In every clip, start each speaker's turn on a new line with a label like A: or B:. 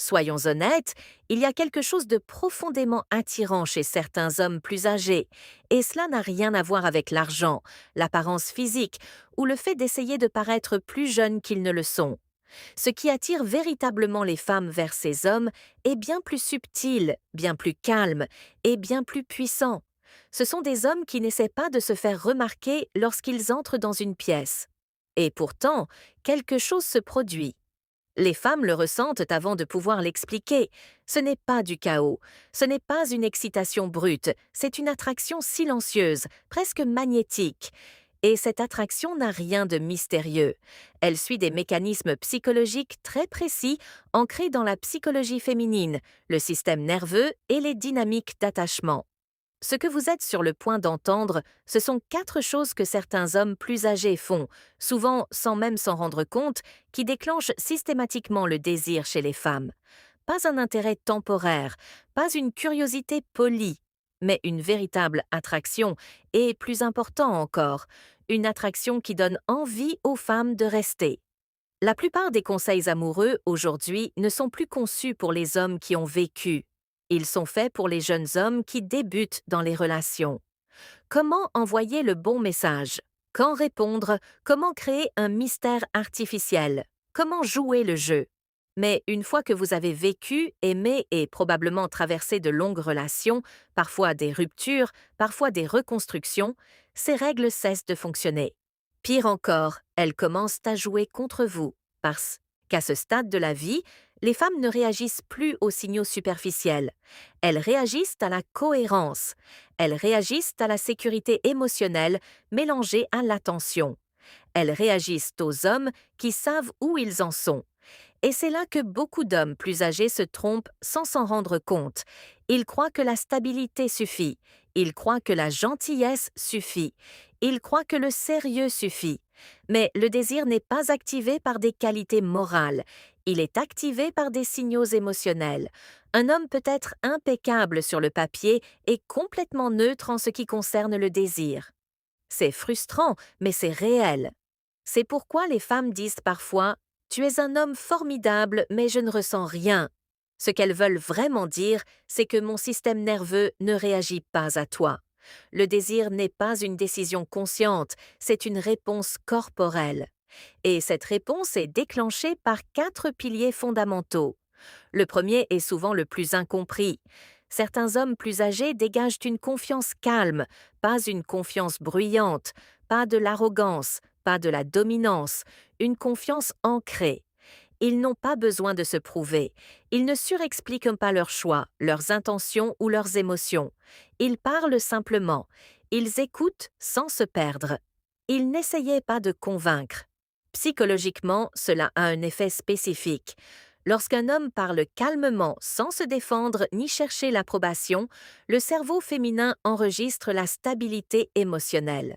A: Soyons honnêtes, il y a quelque chose de profondément attirant chez certains hommes plus âgés, et cela n'a rien à voir avec l'argent, l'apparence physique ou le fait d'essayer de paraître plus jeunes qu'ils ne le sont. Ce qui attire véritablement les femmes vers ces hommes est bien plus subtil, bien plus calme et bien plus puissant. Ce sont des hommes qui n'essaient pas de se faire remarquer lorsqu'ils entrent dans une pièce. Et pourtant, quelque chose se produit. Les femmes le ressentent avant de pouvoir l'expliquer. Ce n'est pas du chaos, ce n'est pas une excitation brute, c'est une attraction silencieuse, presque magnétique. Et cette attraction n'a rien de mystérieux. Elle suit des mécanismes psychologiques très précis ancrés dans la psychologie féminine, le système nerveux et les dynamiques d'attachement. Ce que vous êtes sur le point d'entendre, ce sont 4 choses que certains hommes plus âgés font, souvent sans même s'en rendre compte, qui déclenchent systématiquement le désir chez les femmes. Pas un intérêt temporaire, pas une curiosité polie, mais une véritable attraction, et plus important encore, une attraction qui donne envie aux femmes de rester. La plupart des conseils amoureux aujourd'hui ne sont plus conçus pour les hommes qui ont vécu. Ils sont faits pour les jeunes hommes qui débutent dans les relations. Comment envoyer le bon message? Quand répondre? Comment créer un mystère artificiel? Comment jouer le jeu? Mais une fois que vous avez vécu, aimé et probablement traversé de longues relations, parfois des ruptures, parfois des reconstructions, ces règles cessent de fonctionner. Pire encore, elles commencent à jouer contre vous, parce qu'à ce stade de la vie, les femmes ne réagissent plus aux signaux superficiels. Elles réagissent à la cohérence. Elles réagissent à la sécurité émotionnelle mélangée à l'attention. Elles réagissent aux hommes qui savent où ils en sont. Et c'est là que beaucoup d'hommes plus âgés se trompent sans s'en rendre compte. Ils croient que la stabilité suffit. Ils croient que la gentillesse suffit. Ils croient que le sérieux suffit. Mais le désir n'est pas activé par des qualités morales. Il est activé par des signaux émotionnels. Un homme peut être impeccable sur le papier et complètement neutre en ce qui concerne le désir. C'est frustrant, mais c'est réel. C'est pourquoi les femmes disent parfois tu es un homme formidable, mais je ne ressens rien. Ce qu'elles veulent vraiment dire, c'est que mon système nerveux ne réagit pas à toi. Le désir n'est pas une décision consciente, c'est une réponse corporelle. Et cette réponse est déclenchée par 4 piliers fondamentaux. Le premier est souvent le plus incompris. Certains hommes plus âgés dégagent une confiance calme, pas une confiance bruyante, pas de l'arrogance, pas de la dominance, une confiance ancrée. Ils n'ont pas besoin de se prouver. Ils ne surexpliquent pas leurs choix, leurs intentions ou leurs émotions. Ils parlent simplement. Ils écoutent sans se perdre. Ils n'essayaient pas de convaincre. Psychologiquement, cela a un effet spécifique. Lorsqu'un homme parle calmement, sans se défendre ni chercher l'approbation, le cerveau féminin enregistre la stabilité émotionnelle.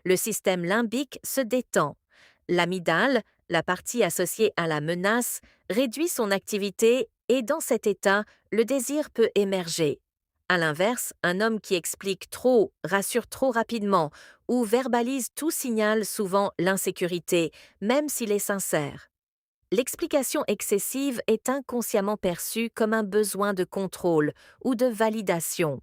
A: Le système limbique se détend. L'amygdale, la partie associée à la menace, réduit son activité et dans cet état, le désir peut émerger. À l'inverse, un homme qui explique trop, rassure trop rapidement ou verbalise tout signale souvent l'insécurité, même s'il est sincère. L'explication excessive est inconsciemment perçue comme un besoin de contrôle ou de validation.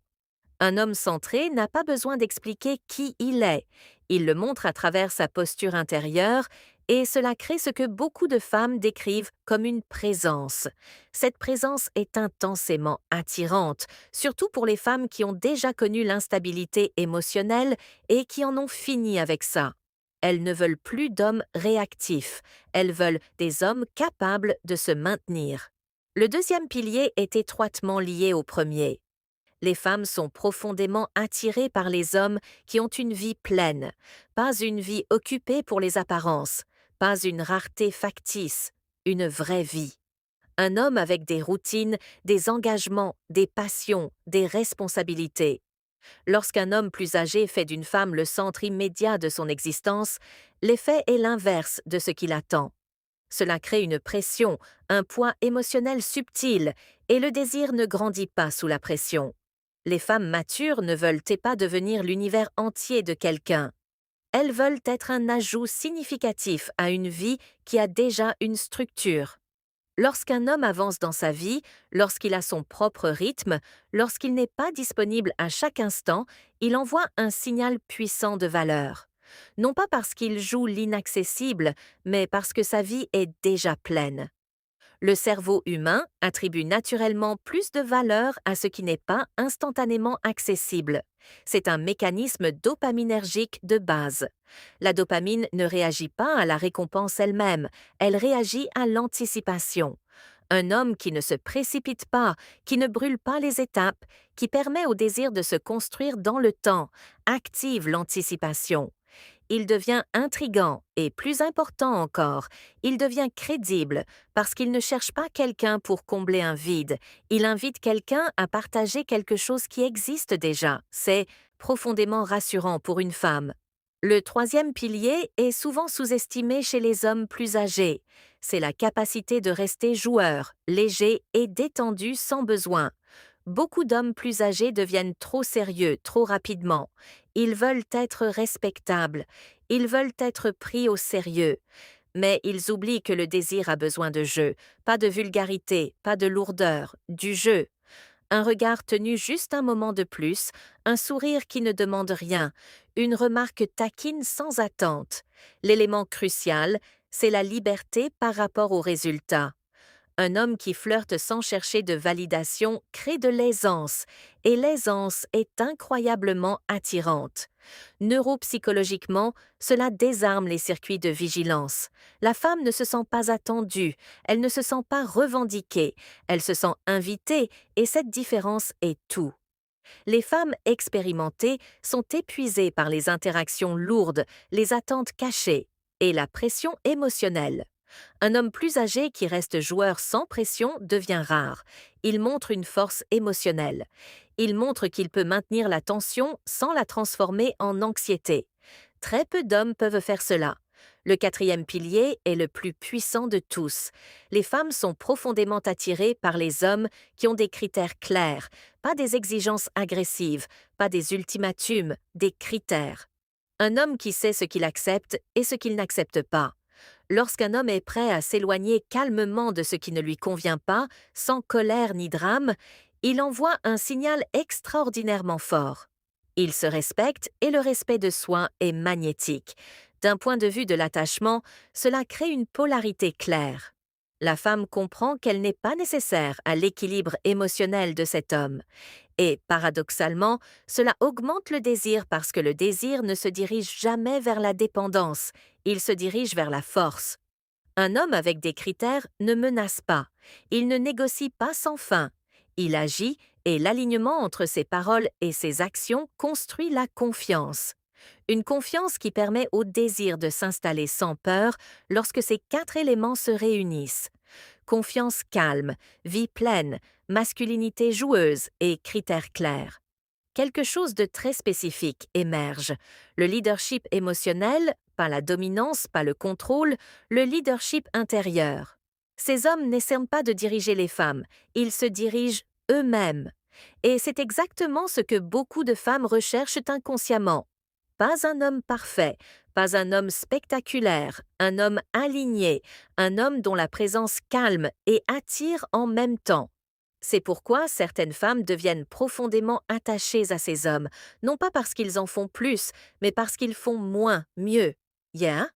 A: Un homme centré n'a pas besoin d'expliquer qui il est. Il le montre à travers sa posture intérieure et cela crée ce que beaucoup de femmes décrivent comme une présence. Cette présence est intensément attirante, surtout pour les femmes qui ont déjà connu l'instabilité émotionnelle et qui en ont fini avec ça. Elles ne veulent plus d'hommes réactifs, elles veulent des hommes capables de se maintenir. Le deuxième pilier est étroitement lié au premier. Les femmes sont profondément attirées par les hommes qui ont une vie pleine, pas une vie occupée pour les apparences, pas une rareté factice, une vraie vie. Un homme avec des routines, des engagements, des passions, des responsabilités. Lorsqu'un homme plus âgé fait d'une femme le centre immédiat de son existence, l'effet est l'inverse de ce qu'il attend. Cela crée une pression, un poids émotionnel subtil, et le désir ne grandit pas sous la pression. Les femmes matures ne veulent pas devenir l'univers entier de quelqu'un. Elles veulent être un ajout significatif à une vie qui a déjà une structure. Lorsqu'un homme avance dans sa vie, lorsqu'il a son propre rythme, lorsqu'il n'est pas disponible à chaque instant, il envoie un signal puissant de valeur. Non pas parce qu'il joue l'inaccessible, mais parce que sa vie est déjà pleine. Le cerveau humain attribue naturellement plus de valeur à ce qui n'est pas instantanément accessible. C'est un mécanisme dopaminergique de base. La dopamine ne réagit pas à la récompense elle-même, elle réagit à l'anticipation. Un homme qui ne se précipite pas, qui ne brûle pas les étapes, qui permet au désir de se construire dans le temps, active l'anticipation. Il devient intrigant et, plus important encore, il devient crédible parce qu'il ne cherche pas quelqu'un pour combler un vide, il invite quelqu'un à partager quelque chose qui existe déjà. C'est profondément rassurant pour une femme. Le troisième pilier est souvent sous-estimé chez les hommes plus âgés. C'est la capacité de rester joueur, léger et détendu sans besoin. Beaucoup d'hommes plus âgés deviennent trop sérieux trop rapidement. Ils veulent être respectables, ils veulent être pris au sérieux. Mais ils oublient que le désir a besoin de jeu, pas de vulgarité, pas de lourdeur, du jeu. Un regard tenu juste un moment de plus, un sourire qui ne demande rien, une remarque taquine sans attente. L'élément crucial, c'est la liberté par rapport au résultat. Un homme qui flirte sans chercher de validation crée de l'aisance, et l'aisance est incroyablement attirante. Neuropsychologiquement, cela désarme les circuits de vigilance. La femme ne se sent pas attendue, elle ne se sent pas revendiquée, elle se sent invitée, et cette différence est tout. Les femmes expérimentées sont épuisées par les interactions lourdes, les attentes cachées et la pression émotionnelle. Un homme plus âgé qui reste joueur sans pression devient rare. Il montre une force émotionnelle. Il montre qu'il peut maintenir la tension sans la transformer en anxiété. Très peu d'hommes peuvent faire cela. Le quatrième pilier est le plus puissant de tous. Les femmes sont profondément attirées par les hommes qui ont des critères clairs, pas des exigences agressives, pas des ultimatums, des critères. Un homme qui sait ce qu'il accepte et ce qu'il n'accepte pas. Lorsqu'un homme est prêt à s'éloigner calmement de ce qui ne lui convient pas, sans colère ni drame, il envoie un signal extraordinairement fort. Il se respecte et le respect de soi est magnétique. D'un point de vue de l'attachement, cela crée une polarité claire. La femme comprend qu'elle n'est pas nécessaire à l'équilibre émotionnel de cet homme. Et, paradoxalement, cela augmente le désir parce que le désir ne se dirige jamais vers la dépendance, il se dirige vers la force. Un homme avec des critères ne menace pas, il ne négocie pas sans fin. Il agit et l'alignement entre ses paroles et ses actions construit la confiance. Une confiance qui permet au désir de s'installer sans peur lorsque ces quatre éléments se réunissent. Confiance calme, vie pleine, masculinité joueuse et critères clairs. Quelque chose de très spécifique émerge. Le leadership émotionnel, pas la dominance, pas le contrôle, le leadership intérieur. Ces hommes n'essaient pas de diriger les femmes, ils se dirigent eux-mêmes. Et c'est exactement ce que beaucoup de femmes recherchent inconsciemment. Pas un homme parfait, pas un homme spectaculaire, un homme aligné, un homme dont la présence calme et attire en même temps. C'est pourquoi certaines femmes deviennent profondément attachées à ces hommes, non pas parce qu'ils en font plus, mais parce qu'ils font moins, mieux. Yeah?